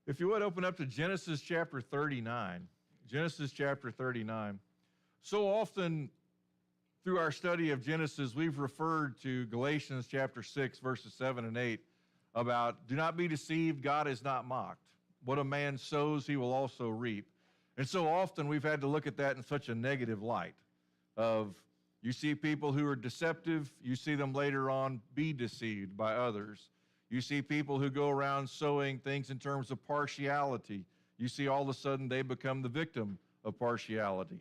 If you would open up to Genesis chapter 39. Genesis chapter 39. So often through our study of Genesis, we've referred to Galatians chapter 6, verses 7 and 8 about, do not be deceived, God is not mocked. What a man sows, he will also reap. And so often we've had to look at that in such a negative light of, you see people who are deceptive, you see them later on be deceived by others. You see people who go around sowing things in terms of partiality. You see all of a sudden they become the victim of partiality.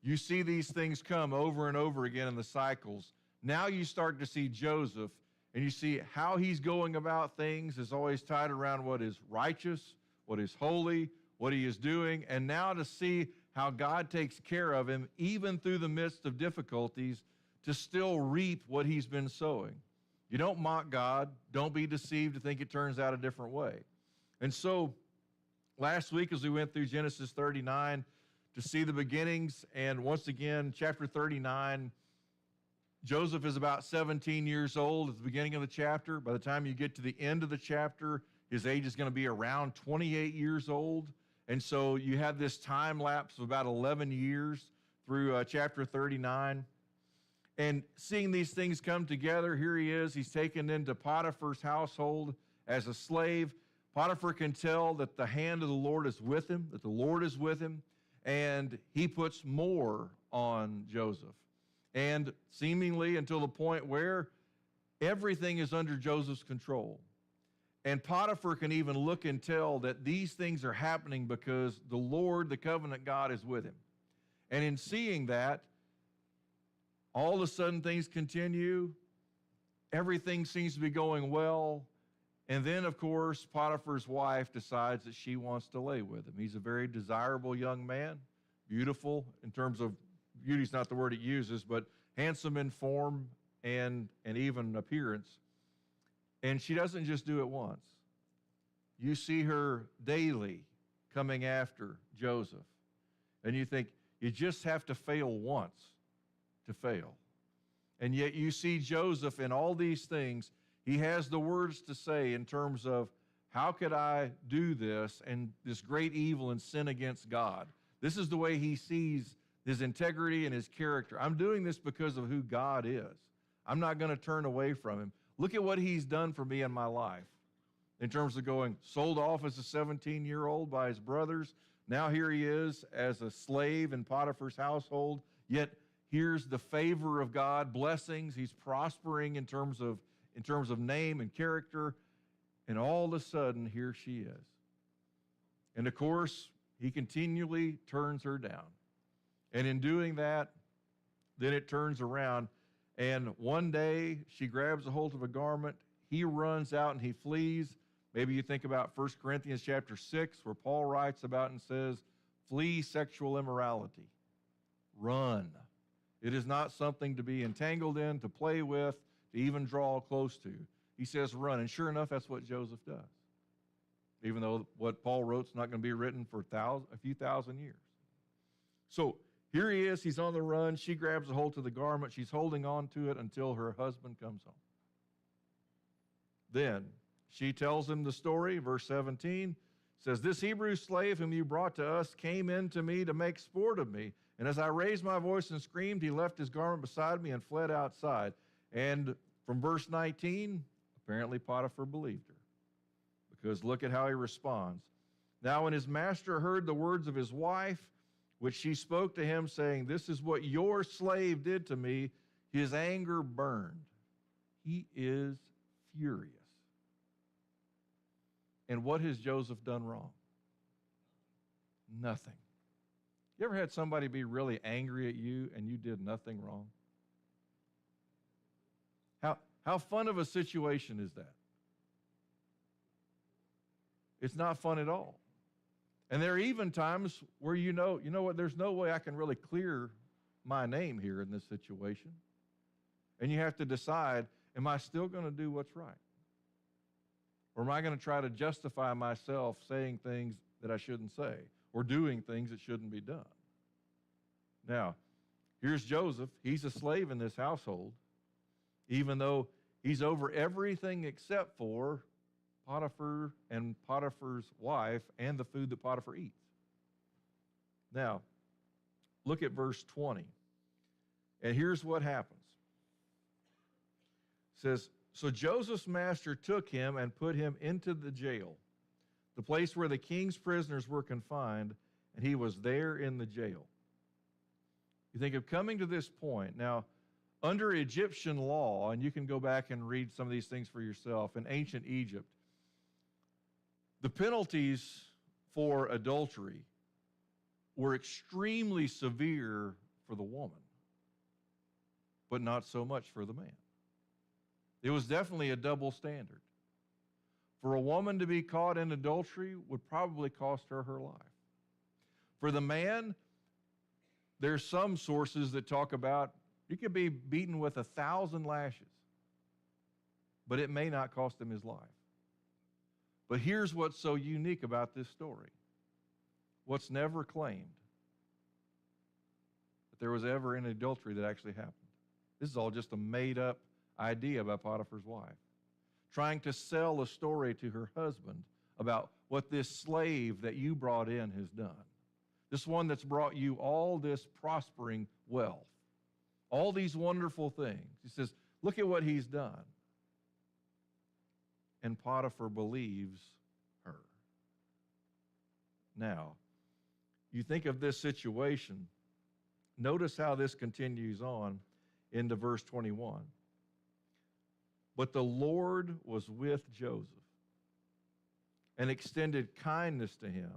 You see these things come over and over again in the cycles. Now you start to see Joseph, and you see how he's going about things is always tied around what is righteous, what is holy, what he is doing, and now to see how God takes care of him, even through the midst of difficulties, to still reap what he's been sowing. You don't mock God. Don't be deceived to think it turns out a different way. And so last week as we went through Genesis 39 to see the beginnings, and once again, chapter 39, Joseph is about 17 years old at the beginning of the chapter. By the time you get to the end of the chapter, his age is going to be around 28 years old. And so you have this time lapse of about 11 years through chapter 39. And seeing these things come together, here he is. He's taken into Potiphar's household as a slave. Potiphar can tell that the hand of the Lord is with him, that the Lord is with him, and he puts more on Joseph. And seemingly until the point where everything is under Joseph's control. And Potiphar can even look and tell that these things are happening because the Lord, the covenant God, is with him. And in seeing that, all of a sudden things continue. Everything seems to be going well. And then, of course, Potiphar's wife decides that she wants to lay with him. He's a very desirable young man, beautiful in terms of, beauty's not the word it uses, but handsome in form and even appearance. And she doesn't just do it once. You see her daily coming after Joseph. And you think, you just have to fail once to fail. And yet you see Joseph in all these things. He has the words to say in terms of, how could I do this and this great evil and sin against God? This is the way he sees his integrity and his character. I'm doing this because of who God is. I'm not going to turn away from him. Look at what he's done for me in my life in terms of going, sold off as a 17-year-old by his brothers. Now here he is as a slave in Potiphar's household. Yet here's the favor of God, blessings. He's prospering in terms of name and character. And all of a sudden, here she is. And of course, he continually turns her down. And in doing that, then it turns around. And one day, she grabs a hold of a garment. He runs out and he flees. Maybe you think about 1 Corinthians chapter 6, where Paul writes about and says, flee sexual immorality. Run. It is not something to be entangled in, to play with, to even draw close to. He says run. And sure enough, that's what Joseph does. Even though what Paul wrote is not going to be written for a few thousand years. So here he is. He's on the run. She grabs a hold of the garment. She's holding on to it until her husband comes home. Then she tells him the story. Verse 17 says, this Hebrew slave whom you brought to us came in to me to make sport of me. And as I raised my voice and screamed, he left his garment beside me and fled outside. And from verse 19, apparently Potiphar believed her. Because look at how he responds. Now when his master heard the words of his wife, which she spoke to him, saying, this is what your slave did to me, his anger burned. He is furious. And what has Joseph done wrong? Nothing. You ever had somebody be really angry at you and you did nothing wrong? How fun of a situation is that? It's not fun at all. And there are even times where you know what, there's no way I can really clear my name here in this situation. And you have to decide, am I still going to do what's right? Or am I going to try to justify myself saying things that I shouldn't say or doing things that shouldn't be done? Now, here's Joseph. He's a slave in this household, even though he's over everything except for Potiphar and Potiphar's wife and the food that Potiphar eats. Now, look at verse 20. And here's what happens. It says, so Joseph's master took him and put him into the jail, the place where the king's prisoners were confined, and he was there in the jail. You think of coming to this point. Now, under Egyptian law, and you can go back and read some of these things for yourself, in ancient Egypt, the penalties for adultery were extremely severe for the woman, but not so much for the man. It was definitely a double standard. For a woman to be caught in adultery would probably cost her her life. For the man, there's some sources that talk about you could be beaten with 1,000 lashes, but it may not cost him his life. But here's what's so unique about this story. What's never claimed that there was ever any adultery that actually happened. This is all just a made-up idea by Potiphar's wife, trying to sell a story to her husband about what this slave that you brought in has done. This one that's brought you all this prospering wealth, all these wonderful things. He says, look at what he's done. And Potiphar believes her. Now, you think of this situation, notice how this continues on into verse 21. But the Lord was with Joseph and extended kindness to him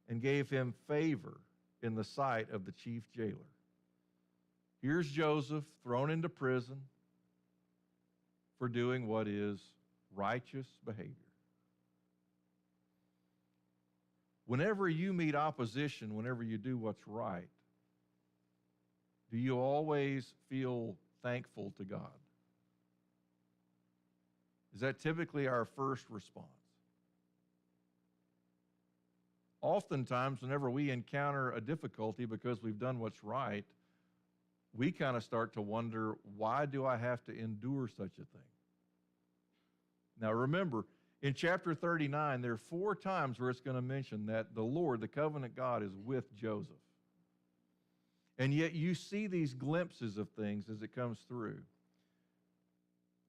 and gave him favor in the sight of the chief jailer. Here's Joseph thrown into prison for doing what is righteous behavior. Whenever you meet opposition, whenever you do what's right, do you always feel thankful to God? Is that typically our first response? Oftentimes, whenever we encounter a difficulty because we've done what's right, we kind of start to wonder, why do I have to endure such a thing? Now remember, in chapter 39, there are 4 times where it's going to mention that the Lord, the covenant God, is with Joseph. And yet you see these glimpses of things as it comes through.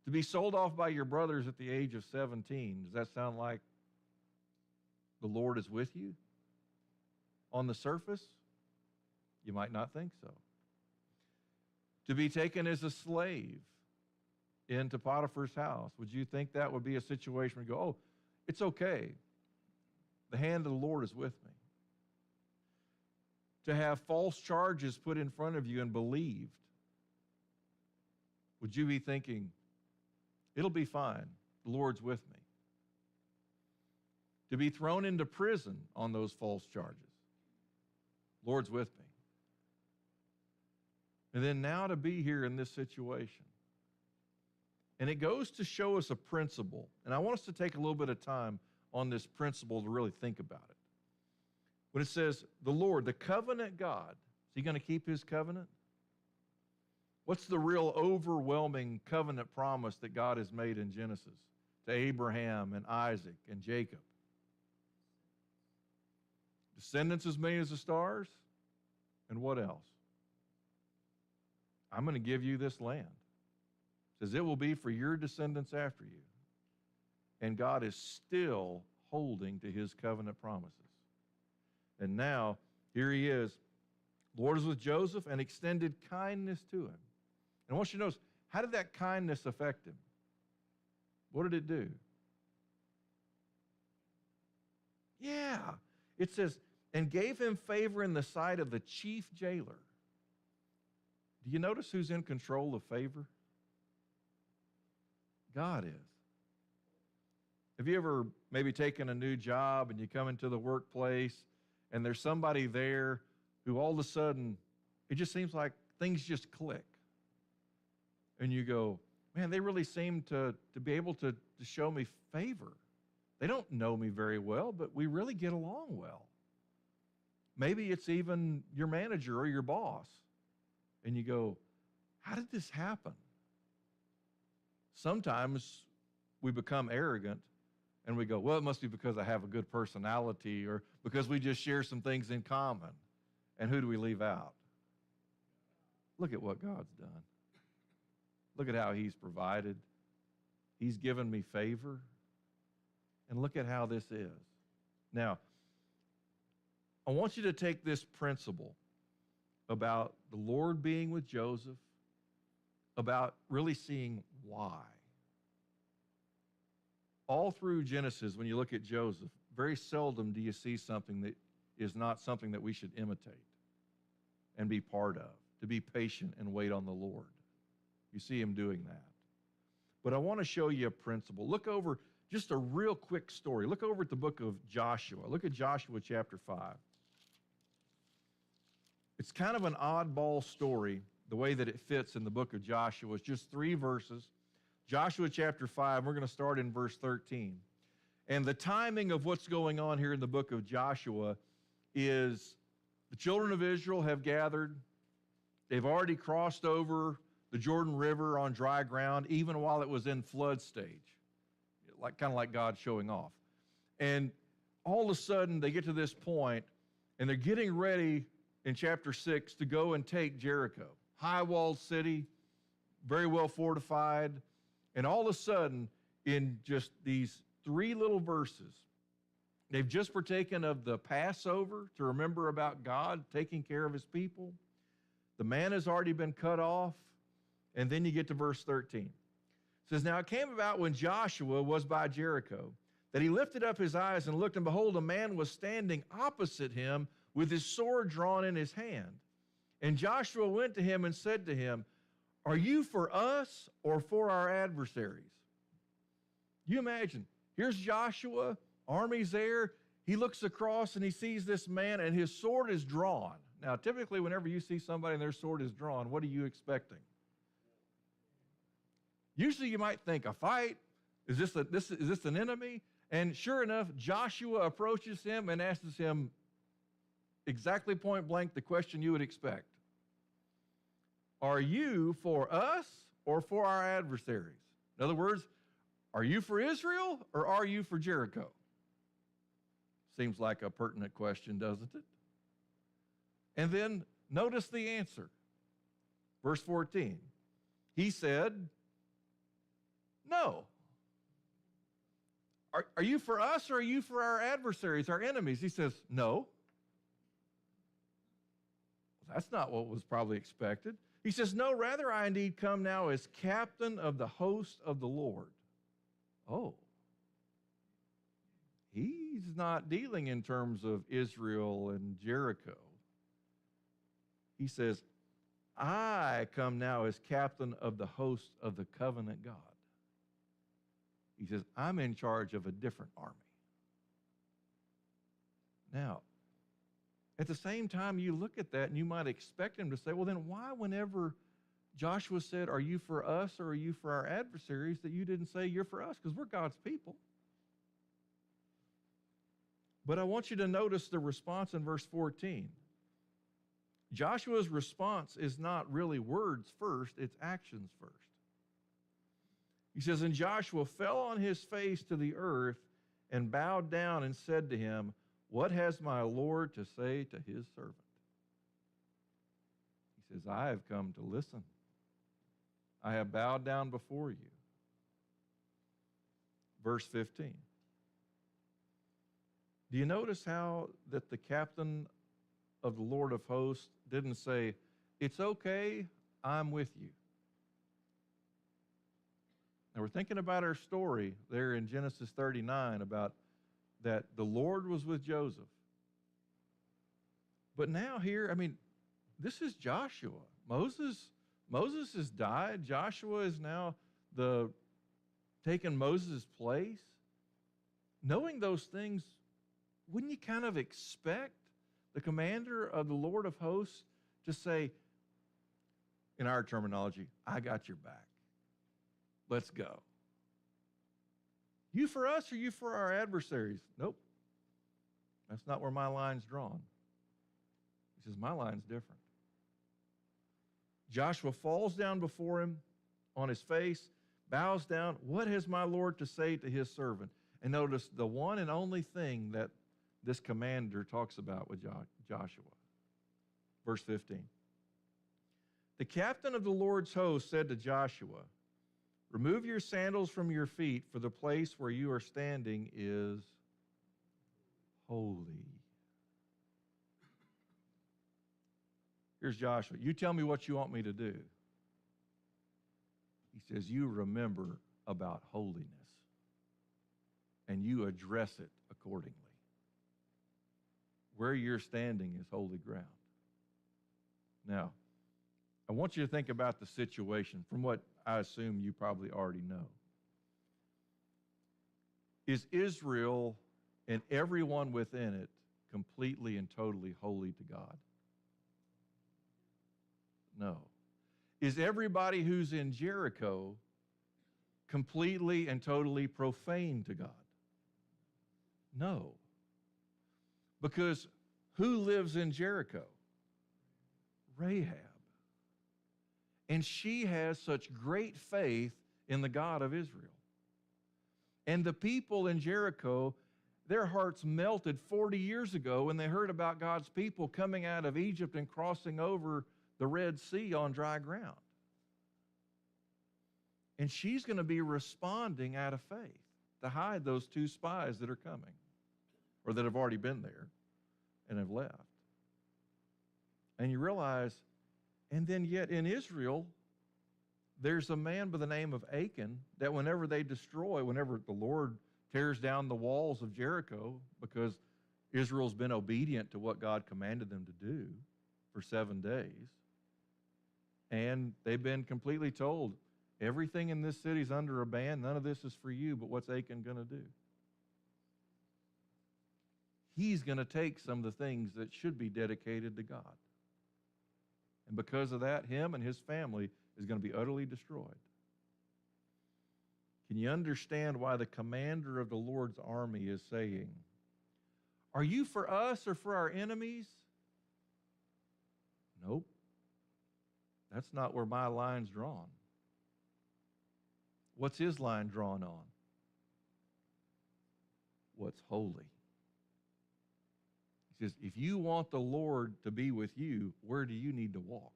To be sold off by your brothers at the age of 17, does that sound like the Lord is with you? On the surface, you might not think so. To be taken as a slave into Potiphar's house, would you think that would be a situation where you go, oh, it's okay. The hand of the Lord is with me. To have false charges put in front of you and believed, would you be thinking, it'll be fine, the Lord's with me? To be thrown into prison on those false charges, Lord's with me. And then now to be here in this situation. And it goes to show us a principle. And I want us to take a little bit of time on this principle to really think about it. When it says, the Lord, the covenant God, is he going to keep his covenant? What's the real overwhelming covenant promise that God has made in Genesis to Abraham and Isaac and Jacob? Descendants as many as the stars? And what else? I'm going to give you this land. It says it will be for your descendants after you. And God is still holding to his covenant promises. And now, here he is. The Lord is with Joseph and extended kindness to him. And I want you to notice, how did that kindness affect him? What did it do? Yeah, it says, and gave him favor in the sight of the chief jailer. Do you notice who's in control of favor? God is. Have you ever maybe taken a new job and you come into the workplace and there's somebody there who all of a sudden, it just seems like things just click. And you go, man, they really seem to be able to show me favor. They don't know me very well, but we really get along well. Maybe it's even your manager or your boss. And you go, how did this happen? Sometimes we become arrogant And we go, well, it must be because I have a good personality or because we just share some things in common. And who do we leave out? Look at what God's done. Look at how he's provided. He's given me favor. And look at how this is. Now, I want you to take this principle about the Lord being with Joseph, about really seeing why. All through Genesis, when you look at Joseph, very seldom do you see something that is not something that we should imitate and be part of, to be patient and wait on the Lord. You see him doing that. But I want to show you a principle. Look over just a real quick story. Look over at the book of Joshua. Look at Joshua chapter 5. It's kind of an oddball story, the way that it fits in the book of Joshua. It's just 3 verses. Joshua chapter 5, we're going to start in verse 13. And the timing of what's going on here in the book of Joshua is the children of Israel have gathered. They've already crossed over the Jordan River on dry ground, even while it was in flood stage, kind of like God showing off. And all of a sudden, they get to this point, and they're getting ready in chapter 6 to go and take Jericho. High-walled city, very well fortified. And all of a sudden, in just these 3 little verses, they've just partaken of the Passover to remember about God taking care of his people. The man has already been cut off. And then you get to verse 13. It says, now it came about when Joshua was by Jericho, that he lifted up his eyes and looked, and behold, a man was standing opposite him with his sword drawn in his hand. And Joshua went to him and said to him, are you for us or for our adversaries? You imagine, here's Joshua, army's there. He looks across and he sees this man and his sword is drawn. Now, typically, whenever you see somebody and their sword is drawn, what are you expecting? Usually you might think a fight. Is this an enemy? And sure enough, Joshua approaches him and asks him exactly point blank the question you would expect. Are you for us or for our adversaries? In other words, are you for Israel or are you for Jericho? Seems like a pertinent question, doesn't it? And then notice the answer. Verse 14. He said, no. Are you for us or are you for our adversaries, our enemies? He says, no. Well, that's not what was probably expected. He says, no, rather I indeed come now as captain of the host of the Lord. Oh. He's not dealing in terms of Israel and Jericho. He says, I come now as captain of the host of the covenant God. He says, I'm in charge of a different army. Now, at the same time, you look at that and you might expect him to say, well, then why whenever Joshua said, are you for us or are you for our adversaries, that you didn't say you're for us because we're God's people? But I want you to notice the response in verse 14. Joshua's response is not really words first, it's actions first. He says, and Joshua fell on his face to the earth and bowed down and said to him, what has my Lord to say to his servant? He says, I have come to listen. I have bowed down before you. Verse 15. Do you notice how that the captain of the Lord of hosts didn't say, it's okay, I'm with you? Now we're thinking about our story there in Genesis 39 about that the Lord was with Joseph. But now here, this is Joshua. Moses has died. Joshua is now taken Moses' place. Knowing those things, wouldn't you kind of expect the commander of the Lord of hosts to say, in our terminology, I got your back. Let's go. You for us or you for our adversaries? Nope. That's not where my line's drawn. He says, my line's different. Joshua falls down before him on his face, bows down. What has my Lord to say to his servant? And notice the one and only thing that this commander talks about with Joshua. Verse 15. The captain of the Lord's host said to Joshua, remove your sandals from your feet, for the place where you are standing is holy. Here's Joshua. You tell me what you want me to do. He says, you remember about holiness, and you address it accordingly. Where you're standing is holy ground. Now, I want you to think about the situation from what I assume you probably already know. Is Israel and everyone within it completely and totally holy to God? No. Is everybody who's in Jericho completely and totally profane to God? No. Because who lives in Jericho? Rahab. And she has such great faith in the God of Israel. And the people in Jericho, their hearts melted 40 years ago when they heard about God's people coming out of Egypt and crossing over the Red Sea on dry ground. And she's going to be responding out of faith to hide those two spies that are coming, or that have already been there and have left. And you realize, and then yet in Israel, there's a man by the name of Achan that whenever the Lord tears down the walls of Jericho, because Israel's been obedient to what God commanded them to do for 7 days, and they've been completely told, everything in this city's under a ban, none of this is for you, but what's Achan going to do? He's going to take some of the things that should be dedicated to God. And because of that, him and his family is going to be utterly destroyed. Can you understand why the commander of the Lord's army is saying, are you for us or for our enemies? Nope. That's not where my line's drawn. What's his line drawn on? What's holy. He says, if you want the Lord to be with you, where do you need to walk?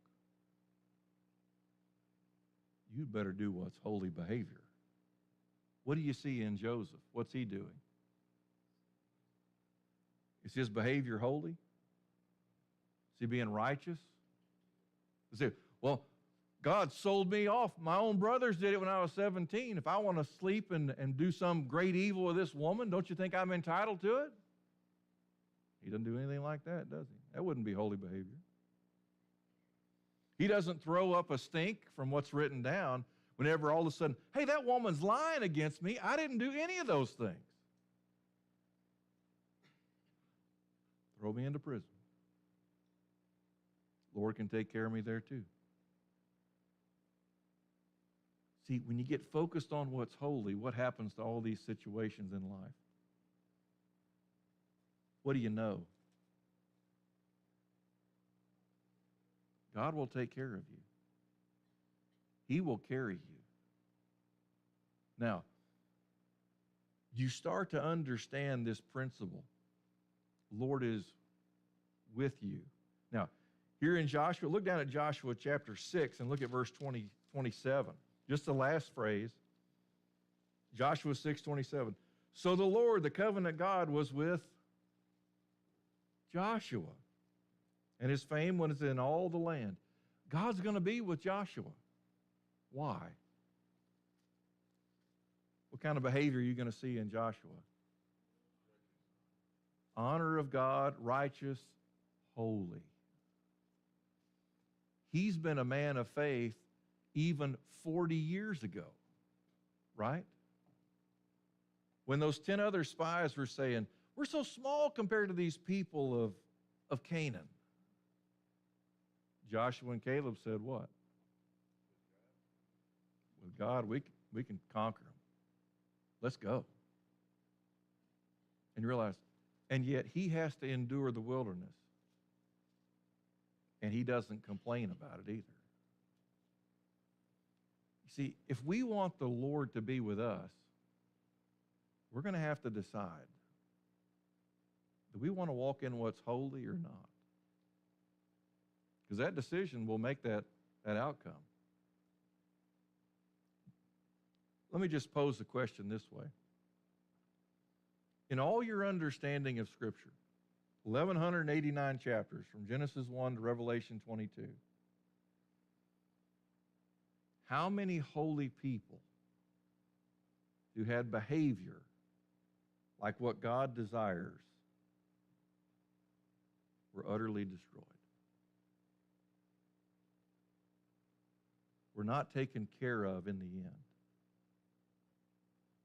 You'd better do what's holy behavior. What do you see in Joseph? What's he doing? Is his behavior holy? Is he being righteous? You say, well, God sold me off. My own brothers did it when I was 17. If I want to sleep and do some great evil with this woman, don't you think I'm entitled to it? He doesn't do anything like that, does he? That wouldn't be holy behavior. He doesn't throw up a stink from what's written down whenever all of a sudden, hey, that woman's lying against me. I didn't do any of those things. Throw me into prison. Lord can take care of me there too. See, when you get focused on what's holy, what happens to all these situations in life? What do you know? God will take care of you. He will carry you. Now, you start to understand this principle. Lord is with you. Now, here in Joshua, look down at Joshua chapter 6 and look at verse 27. Just the last phrase. Joshua 6:27. So the Lord, the covenant God, was with Joshua, and his fame was in all the land. God's going to be with Joshua. Why? What kind of behavior are you going to see in Joshua? Honor of God, righteous, holy. He's been a man of faith even 40 years ago, right? When those 10 other spies were saying, we're so small compared to these people of Canaan. Joshua and Caleb said what? With God, we can conquer them. Let's go. And you realize, and yet he has to endure the wilderness. And he doesn't complain about it either. You see, if we want the Lord to be with us, we're going to have to decide, do we want to walk in what's holy or not? Because that decision will make that outcome. Let me just pose the question this way. In all your understanding of Scripture, 1,189 chapters from Genesis 1 to Revelation 22, how many holy people who had behavior like what God desires were utterly destroyed? Were not taken care of in the end.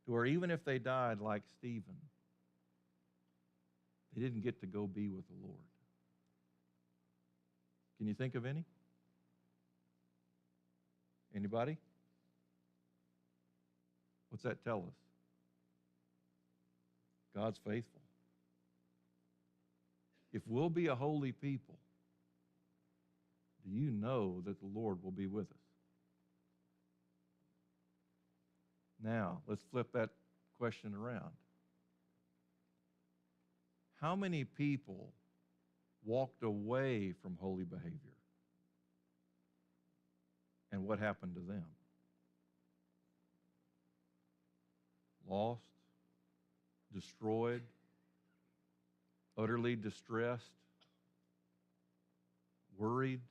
Or even if they died like Stephen, they didn't get to go be with the Lord. Can you think of any? Anybody? What's that tell us? God's faithful. If we'll be a holy people, do you know that the Lord will be with us? Now, let's flip that question around. How many people walked away from holy behavior? And what happened to them? Lost, destroyed, utterly distressed, worried.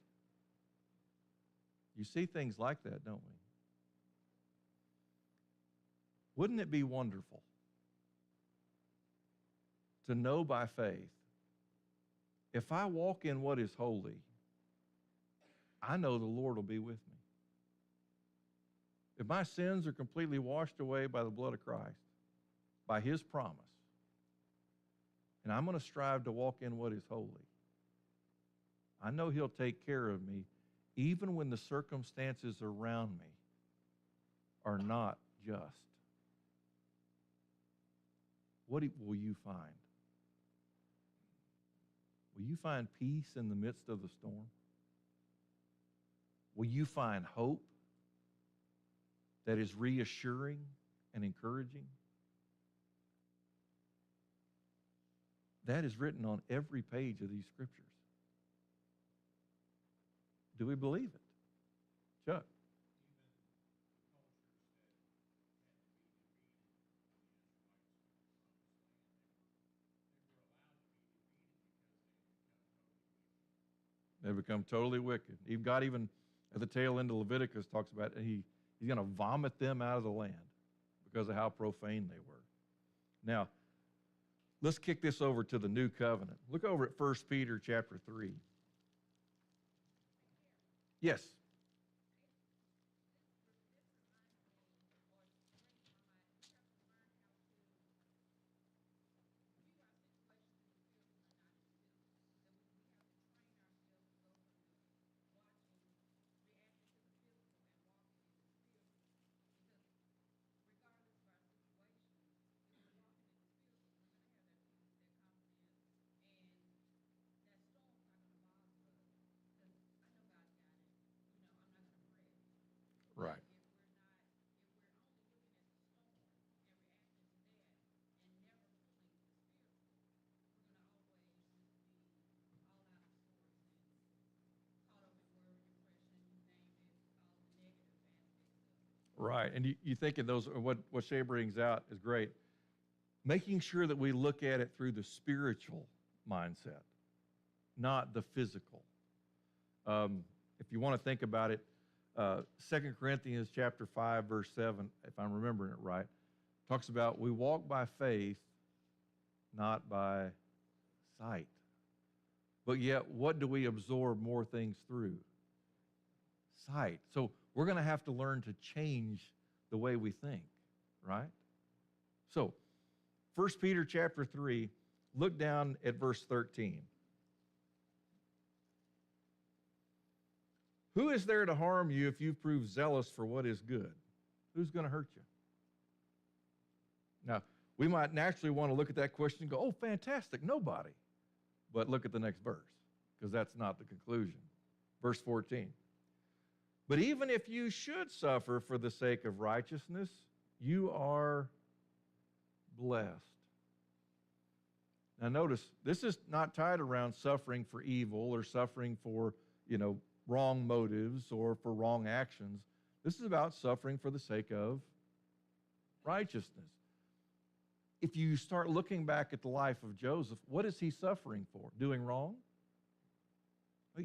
You see things like that, don't we? Wouldn't it be wonderful to know by faith, if I walk in what is holy, I know the Lord will be with me. If my sins are completely washed away by the blood of Christ, by His promise, and I'm going to strive to walk in what is holy, I know He'll take care of me even when the circumstances around me are not just. What will you find? Will you find peace in the midst of the storm? Will you find hope that is reassuring and encouraging? That is written on every page of these scriptures. Do we believe it? Chuck? They become totally wicked. God even at the tail end of Leviticus talks about it, he's going to vomit them out of the land because of how profane they were. Now, let's kick this over to the new covenant. Look over at 1 Peter chapter 3. Yes. Right. Right. And you think of those, what Shay brings out is great. Making sure that we look at it through the spiritual mindset, not the physical. If you want to think about it, 2 Corinthians chapter 5, verse 7, if I'm remembering it right, talks about we walk by faith, not by sight. But yet, what do we absorb more things through? Sight. So we're going to have to learn to change the way we think, right? So, 1 Peter chapter 3, look down at verse 13. Who is there to harm you if you prove zealous for what is good? Who's going to hurt you? Now, we might naturally want to look at that question and go, oh, fantastic, nobody. But look at the next verse, because that's not the conclusion. Verse 14. But even if you should suffer for the sake of righteousness, you are blessed. blessed. Now notice, this is not tied around suffering for evil or suffering for, wrong motives or for wrong actions. This is about suffering for the sake of righteousness. If you start looking back at the life of Joseph, what is he suffering for? Doing wrong?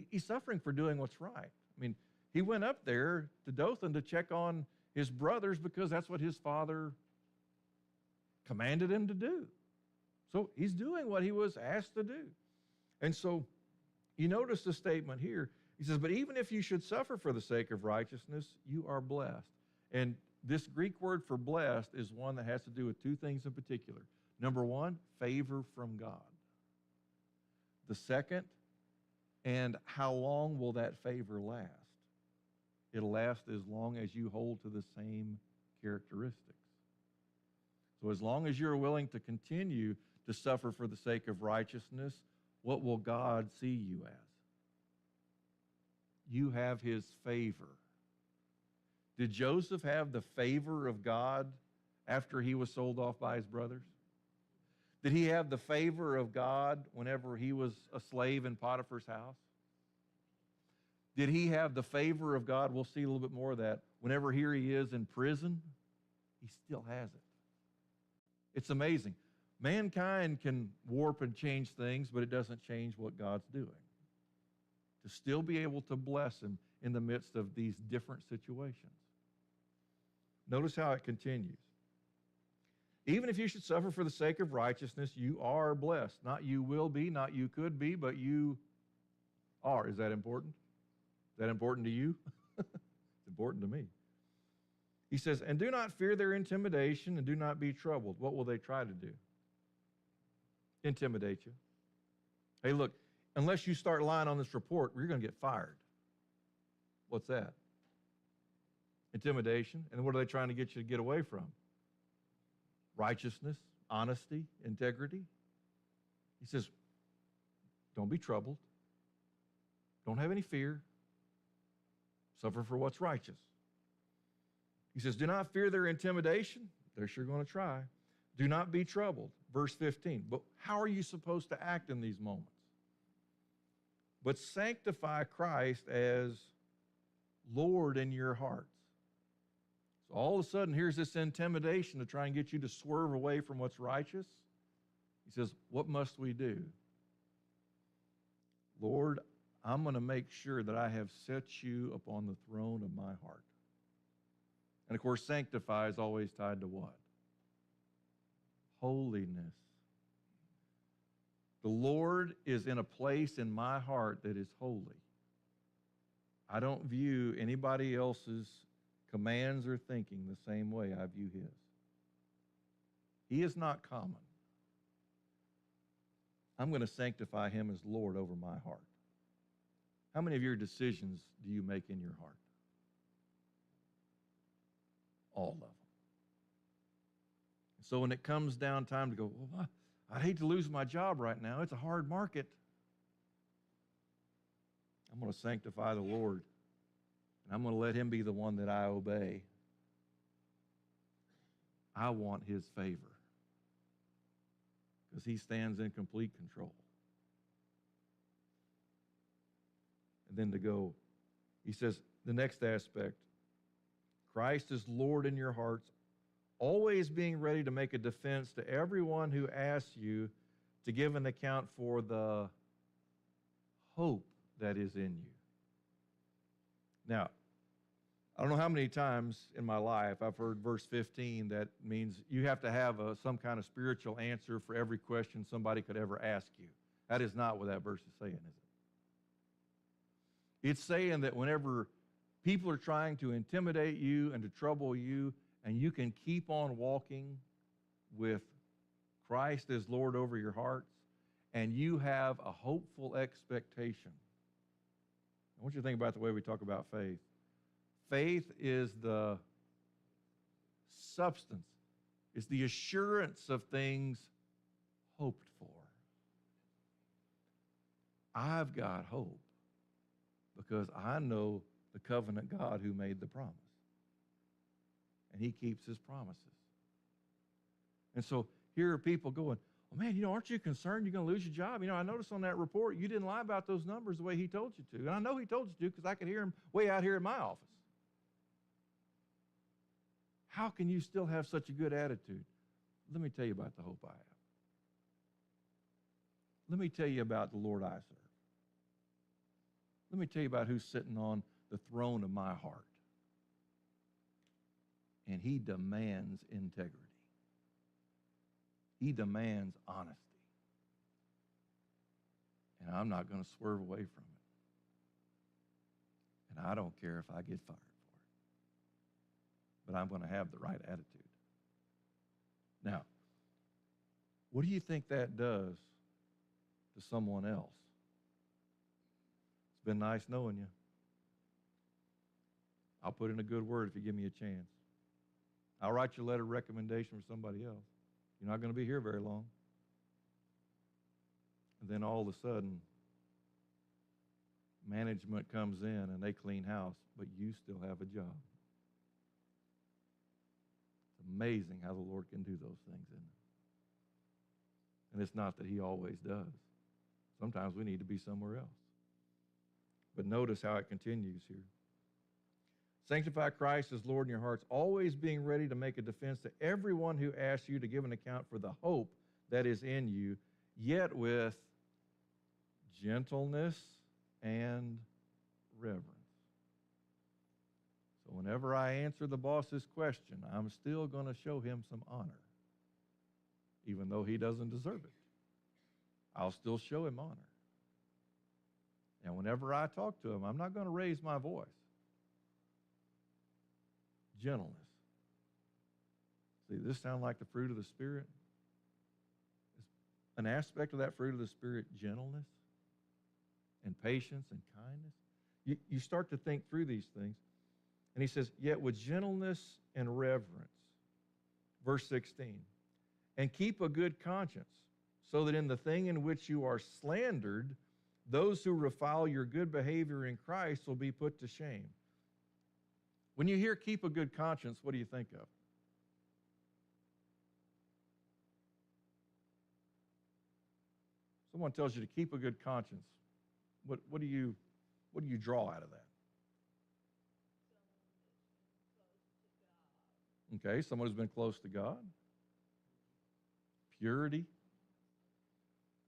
He's suffering for doing what's right. I mean, he went up there to Dothan to check on his brothers because that's what his father commanded him to do. So he's doing what he was asked to do. And so you notice the statement here. He says, but even if you should suffer for the sake of righteousness, you are blessed. And this Greek word for blessed is one that has to do with two things in particular. Number one, favor from God. The second, and how long will that favor last? It'll last as long as you hold to the same characteristics. So as long as you're willing to continue to suffer for the sake of righteousness, what will God see you as? You have his favor. Did Joseph have the favor of God after he was sold off by his brothers? Did he have the favor of God whenever he was a slave in Potiphar's house? Did he have the favor of God? We'll see a little bit more of that. Whenever here he is in prison, he still has it. It's amazing. Mankind can warp and change things, but it doesn't change what God's doing. To still be able to bless him in the midst of these different situations. Notice how it continues. Even if you should suffer for the sake of righteousness, you are blessed. Not you will be, not you could be, but you are. Is that important? Is that important to you? It's important to me. He says, and do not fear their intimidation and do not be troubled. What will they try to do? Intimidate you. Hey, look, unless you start lying on this report, you're going to get fired. What's that? Intimidation. And what are they trying to get you to get away from? Righteousness, honesty, integrity. He says, don't be troubled. Don't have any fear. Suffer for what's righteous. He says, do not fear their intimidation. They're sure going to try. Do not be troubled. Verse 15. But how are you supposed to act in these moments? But sanctify Christ as Lord in your hearts. So all of a sudden, here's this intimidation to try and get you to swerve away from what's righteous. He says, what must we do? Lord, I'm going to make sure that I have set you upon the throne of my heart. And of course, sanctify is always tied to what? Holiness. The Lord is in a place in my heart that is holy. I don't view anybody else's commands or thinking the same way I view his. He is not common. I'm going to sanctify him as Lord over my heart. How many of your decisions do you make in your heart? All of them. So when it comes down time to go, well, I'd hate to lose my job right now. It's a hard market. I'm going to sanctify the Lord, and I'm going to let him be the one that I obey. I want his favor because he stands in complete control. And then to go, he says, the next aspect, Christ is Lord in your hearts, always being ready to make a defense to everyone who asks you to give an account for the hope that is in you. Now, I don't know how many times in my life I've heard verse 15 that means you have to have some kind of spiritual answer for every question somebody could ever ask you. That is not what that verse is saying, is it? It's saying that whenever people are trying to intimidate you and to trouble you, and you can keep on walking with Christ as Lord over your hearts, and you have a hopeful expectation. I want you to think about the way we talk about faith. Faith is the substance. It's the assurance of things hoped for. I've got hope because I know the covenant God who made the promise. And he keeps his promises. And so hear people going, "Oh man, aren't you concerned you're going to lose your job? I noticed on that report you didn't lie about those numbers the way he told you to. And I know he told you to because I could hear him way out here in my office." How can you still have such a good attitude? Let me tell you about the hope I have. Let me tell you about the Lord I serve. Let me tell you about who's sitting on the throne of my heart. And he demands integrity. He demands honesty. And I'm not going to swerve away from it. And I don't care if I get fired for it. But I'm going to have the right attitude. Now, what do you think that does to someone else? It's been nice knowing you. I'll put in a good word if you give me a chance. I'll write you a letter of recommendation for somebody else. You're not going to be here very long. And then all of a sudden, management comes in and they clean house, but you still have a job. It's amazing how the Lord can do those things, isn't it? And it's not that he always does. Sometimes we need to be somewhere else. But notice how it continues here. Sanctify Christ as Lord in your hearts, always being ready to make a defense to everyone who asks you to give an account for the hope that is in you, yet with gentleness and reverence. So whenever I answer the boss's question, I'm still going to show him some honor, even though he doesn't deserve it. I'll still show him honor. And whenever I talk to him, I'm not going to raise my voice. Gentleness. See, does this sound like the fruit of the Spirit? Is an aspect of that fruit of the Spirit gentleness and patience and kindness? You start to think through these things. And he says, yet with gentleness and reverence. Verse 16. And keep a good conscience, so that in the thing in which you are slandered, those who revile your good behavior in Christ will be put to shame. When you hear keep a good conscience, what do you think of? Someone tells you to keep a good conscience. What do you draw out of that? Okay, someone who's been close to God. Purity.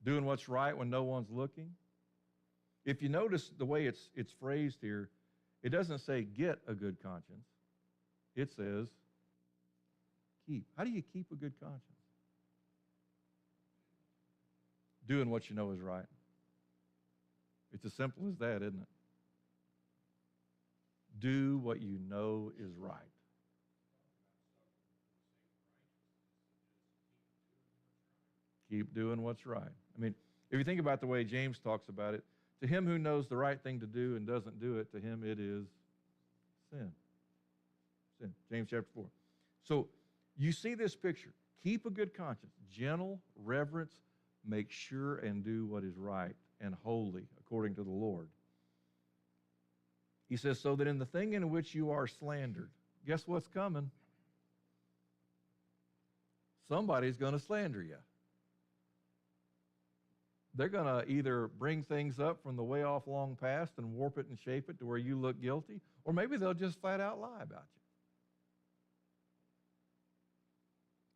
Doing what's right when no one's looking. If you notice the way it's phrased here, it doesn't say get a good conscience. It says keep. How do you keep a good conscience? Doing what you know is right. It's as simple as that, isn't it? Do what you know is right. Keep doing what's right. I mean, if you think about the way James talks about it, to him who knows the right thing to do and doesn't do it, to him it is sin. Sin. James chapter 4. So you see this picture. Keep a good conscience. Gentle, reverence, make sure and do what is right and holy according to the Lord. He says, so that in the thing in which you are slandered, guess what's coming? Somebody's going to slander you. They're going to either bring things up from the way off long past and warp it and shape it to where you look guilty, or maybe they'll just flat out lie about you.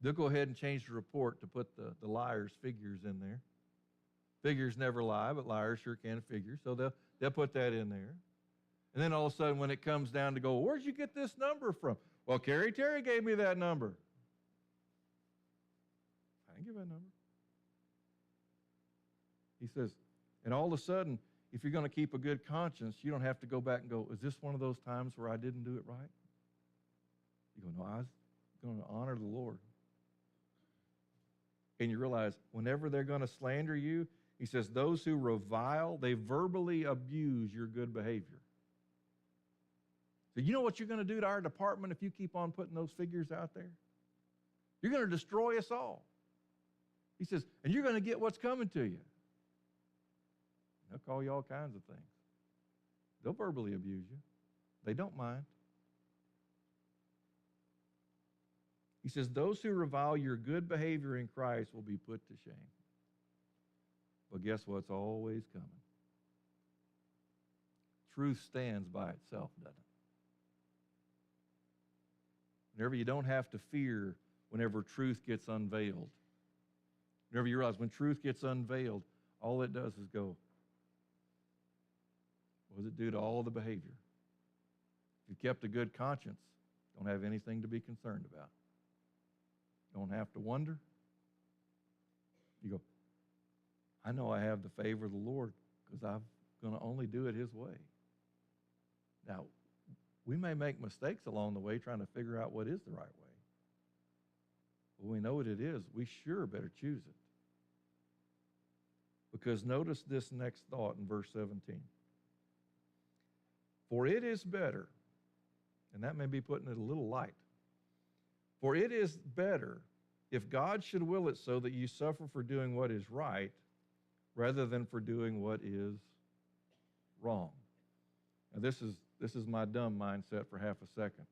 They'll go ahead and change the report to put the liar's figures in there. Figures never lie, but liars sure can figure, so they'll put that in there. And then all of a sudden when it comes down to go, where'd you get this number from? Well, Terry gave me that number. I didn't give that number. He says, and all of a sudden, if you're going to keep a good conscience, you don't have to go back and go, is this one of those times where I didn't do it right? You go, no, I was going to honor the Lord. And you realize whenever they're going to slander you, he says, those who revile, they verbally abuse your good behavior. So you know what you're going to do to our department if you keep on putting those figures out there? You're going to destroy us all. He says, and you're going to get what's coming to you. They'll call you all kinds of things. They'll verbally abuse you. They don't mind. He says, those who revile your good behavior in Christ will be put to shame. But guess what's always coming? Truth stands by itself, doesn't it? Whenever you don't have to fear whenever truth gets unveiled. Whenever you realize when truth gets unveiled, all it does is go. What does it do to all the behavior? If you've kept a good conscience, don't have anything to be concerned about. Don't have to wonder. You go, I know I have the favor of the Lord because I'm going to only do it His way. Now, we may make mistakes along the way trying to figure out what is the right way. But when we know what it is, we sure better choose it. Because notice this next thought in verse 17. For it is better, and that may be putting it a little light, for it is better if God should will it so that you suffer for doing what is right rather than for doing what is wrong. Now this is my dumb mindset for half a second.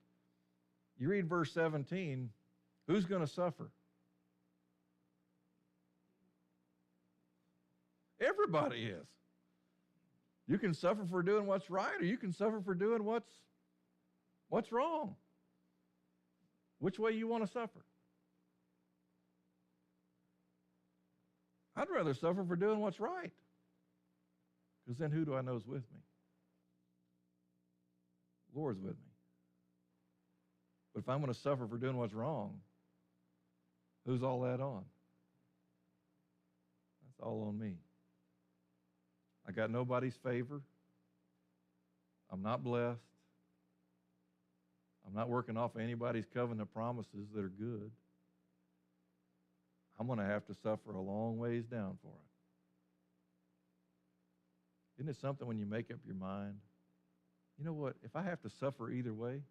You read verse 17, who's going to suffer? Everybody is. You can suffer for doing what's right, or you can suffer for doing what's wrong. Which way you want to suffer? I'd rather suffer for doing what's right. Because then who do I know is with me? The Lord's with me. But if I'm going to suffer for doing what's wrong, who's all that on? That's all on me. I got nobody's favor. I'm not blessed. I'm not working off of anybody's covenant promises that are good. I'm going to have to suffer a long ways down for it. Isn't it something when you make up your mind? You know what? If I have to suffer either way,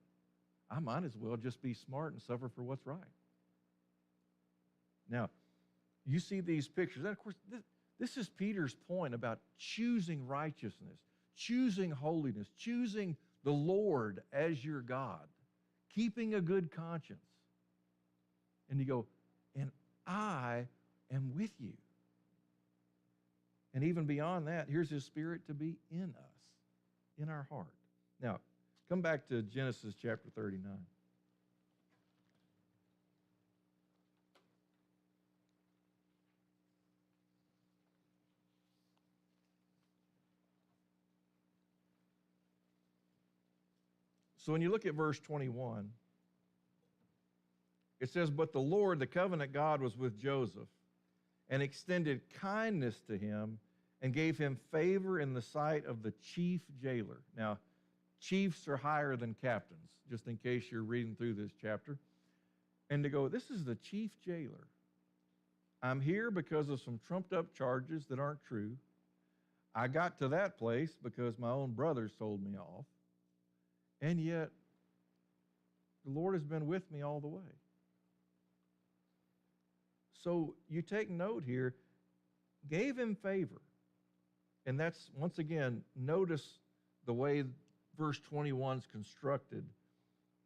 I might as well just be smart and suffer for what's right. Now, you see these pictures. And of course, this is Peter's point about choosing righteousness, choosing holiness, choosing the Lord as your God, keeping a good conscience. And you go, and I am with you. And even beyond that, here's His Spirit to be in us, in our heart. Now, come back to Genesis chapter 39. So when you look at verse 21, it says, but the Lord, the covenant God, was with Joseph and extended kindness to him and gave him favor in the sight of the chief jailer. Now, chiefs are higher than captains, just in case you're reading through this chapter. And to go, this is the chief jailer. I'm here because of some trumped up charges that aren't true. I got to that place because my own brothers sold me off. And yet, the Lord has been with me all the way. So you take note here, gave him favor. And that's, once again, notice the way verse 21 is constructed.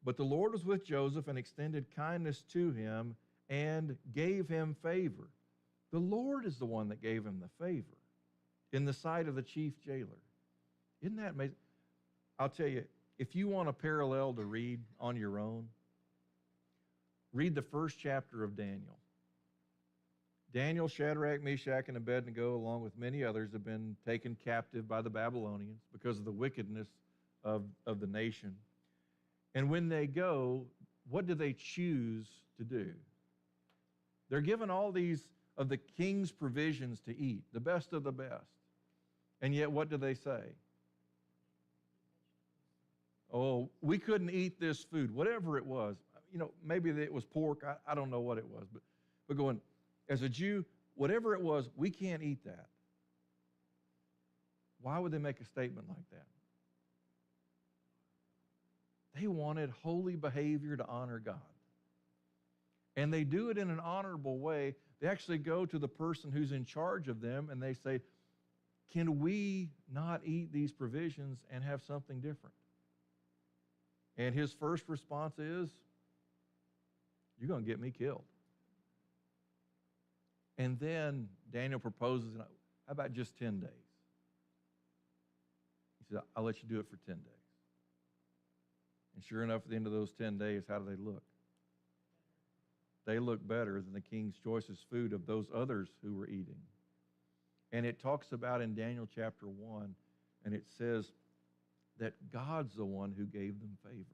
But the Lord was with Joseph and extended kindness to him and gave him favor. The Lord is the one that gave him the favor in the sight of the chief jailer. Isn't that amazing? I'll tell you, if you want a parallel to read on your own, read the first chapter of Daniel. Daniel, Shadrach, Meshach, and Abednego, along with many others, have been taken captive by the Babylonians because of the wickedness of the nation. And when they go, what do they choose to do? They're given all these of the king's provisions to eat, the best of the best. And yet what do they say? Oh, we couldn't eat this food, whatever it was. You know, maybe it was pork. I don't know what it was. But going, as a Jew, whatever it was, we can't eat that. Why would they make a statement like that? They wanted holy behavior to honor God. And they do it in an honorable way. They actually go to the person who's in charge of them and they say, can we not eat these provisions and have something different? And his first response is, You're going to get me killed. And then Daniel proposes, how about just 10 days? He said, I'll let you do it for 10 days. And sure enough, at the end of those 10 days, how do they look? They look better than the king's choicest food of those others who were eating. And it talks about in Daniel chapter 1, and it says that God's the one who gave them favor.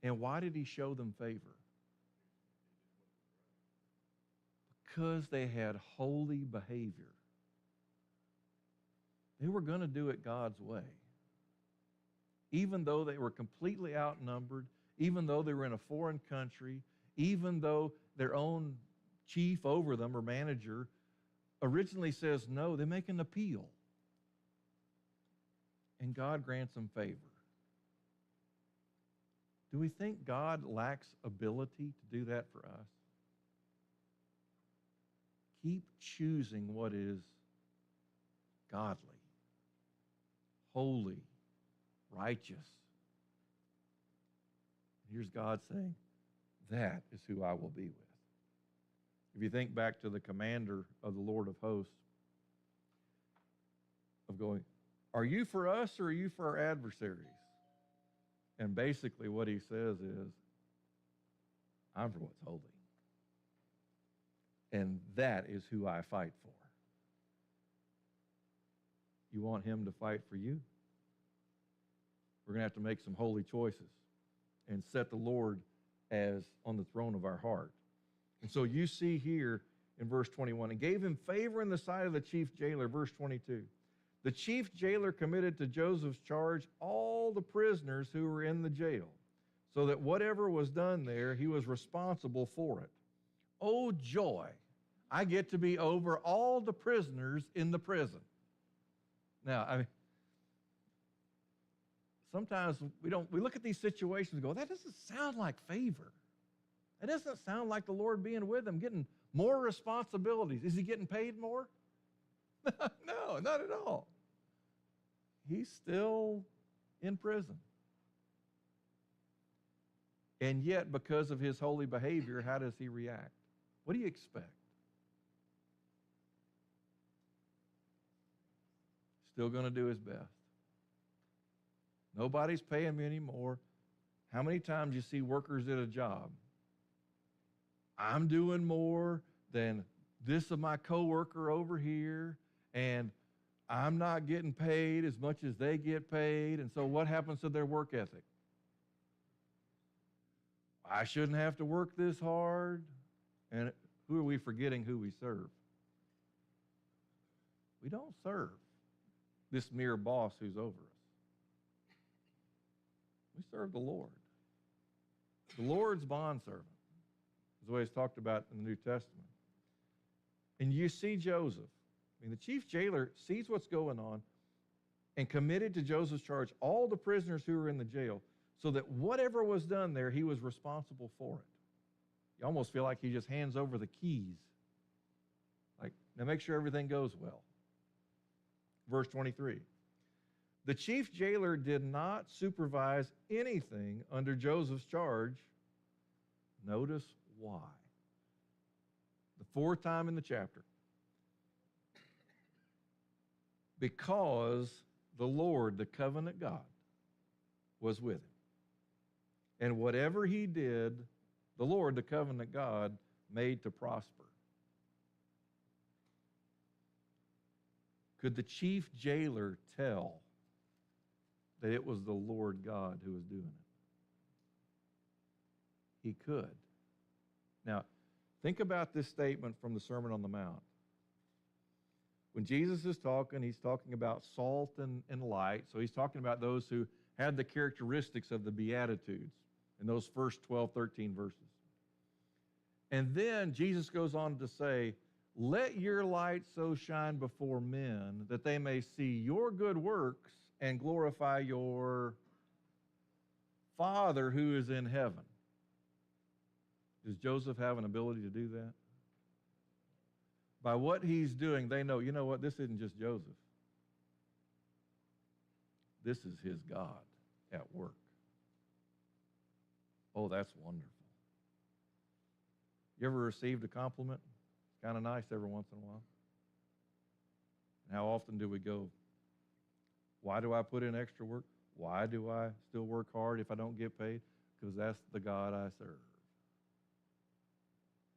And why did he show them favor? Because they had holy behavior. They were going to do it God's way. Even though they were completely outnumbered, even though they were in a foreign country, even though their own chief over them or manager originally says no, they make an appeal. And God grants them favor. Do we think God lacks ability to do that for us? Keep choosing what is godly, holy, righteous. Here's God saying, that is who I will be with. If you think back to the commander of the Lord of hosts, of going, are you for us or are you for our adversaries? And basically what he says is, I'm for what's holy. And that is who I fight for. You want him to fight for you? We're going to have to make some holy choices and set the Lord as on the throne of our heart. And so you see here in verse 21, and gave him favor in the sight of the chief jailer, verse 22. The chief jailer committed to Joseph's charge all the prisoners who were in the jail, so that whatever was done there, he was responsible for it. Oh, joy! I get to be over all the prisoners in the prison. Now, I mean, sometimes we look at these situations and go, that doesn't sound like favor. It doesn't sound like the Lord being with him, getting more responsibilities. Is he getting paid more? No, not at all. He's still in prison. And yet, because of his holy behavior, how does he react? What do you expect? Still going to do his best. Nobody's paying me anymore. How many times you see workers at a job? I'm doing more than this of my coworker over here, and I'm not getting paid as much as they get paid. And so what happens to their work ethic? I shouldn't have to work this hard. And who are we forgetting who we serve? We don't serve this mere boss who's over us. We serve the Lord. The Lord's bondservant is the way it's talked about in the New Testament. And you see Joseph. I mean, the chief jailer sees what's going on and committed to Joseph's charge all the prisoners who were in the jail, so that whatever was done there, he was responsible for it. You almost feel like he just hands over the keys. Like, now make sure everything goes well. Verse 23. The chief jailer did not supervise anything under Joseph's charge. Notice why. The fourth time in the chapter. Because the Lord, the covenant God, was with him. And whatever he did, the Lord, the covenant God, made to prosper. Could the chief jailer tell that it was the Lord God who was doing it? He could. Now, think about this statement from the Sermon on the Mount. When Jesus is talking, he's talking about salt and light. So he's talking about those who had the characteristics of the Beatitudes in those first 12, 13 verses. And then Jesus goes on to say, let your light so shine before men that they may see your good works and glorify your Father who is in heaven. Does Joseph have an ability to do that? By what he's doing, they know, you know what, this isn't just Joseph. This is his God at work. Oh, that's wonderful. You ever received a compliment? It's kind of nice every once in a while. And how often do we go, why do I put in extra work? Why do I still work hard if I don't get paid? Because that's the God I serve.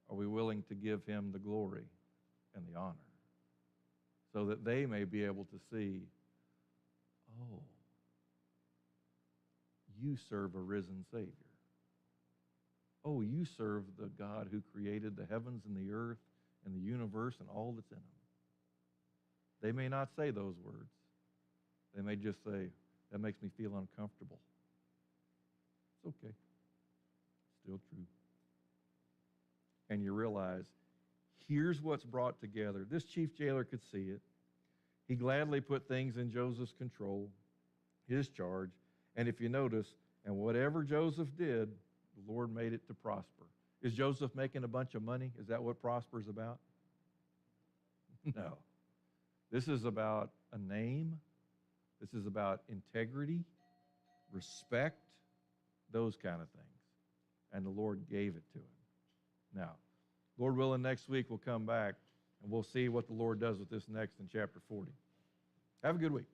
Are we willing to give him the glory and the honor so that they may be able to see, oh, you serve a risen Savior. Oh, you serve the God who created the heavens and the earth and the universe and all that's in them. They may not say those words. They may just say, that makes me feel uncomfortable. It's okay. Still true. And you realize, here's what's brought together. This chief jailer could see it. He gladly put things in Joseph's control, his charge. And if you notice, and whatever Joseph did, the Lord made it to prosper. Is Joseph making a bunch of money? Is that what prosper is about? No. This is about a name. This is about integrity, respect, those kind of things. And the Lord gave it to him. Now, Lord willing, next week we'll come back and we'll see what the Lord does with this next in chapter 40. Have a good week.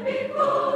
Be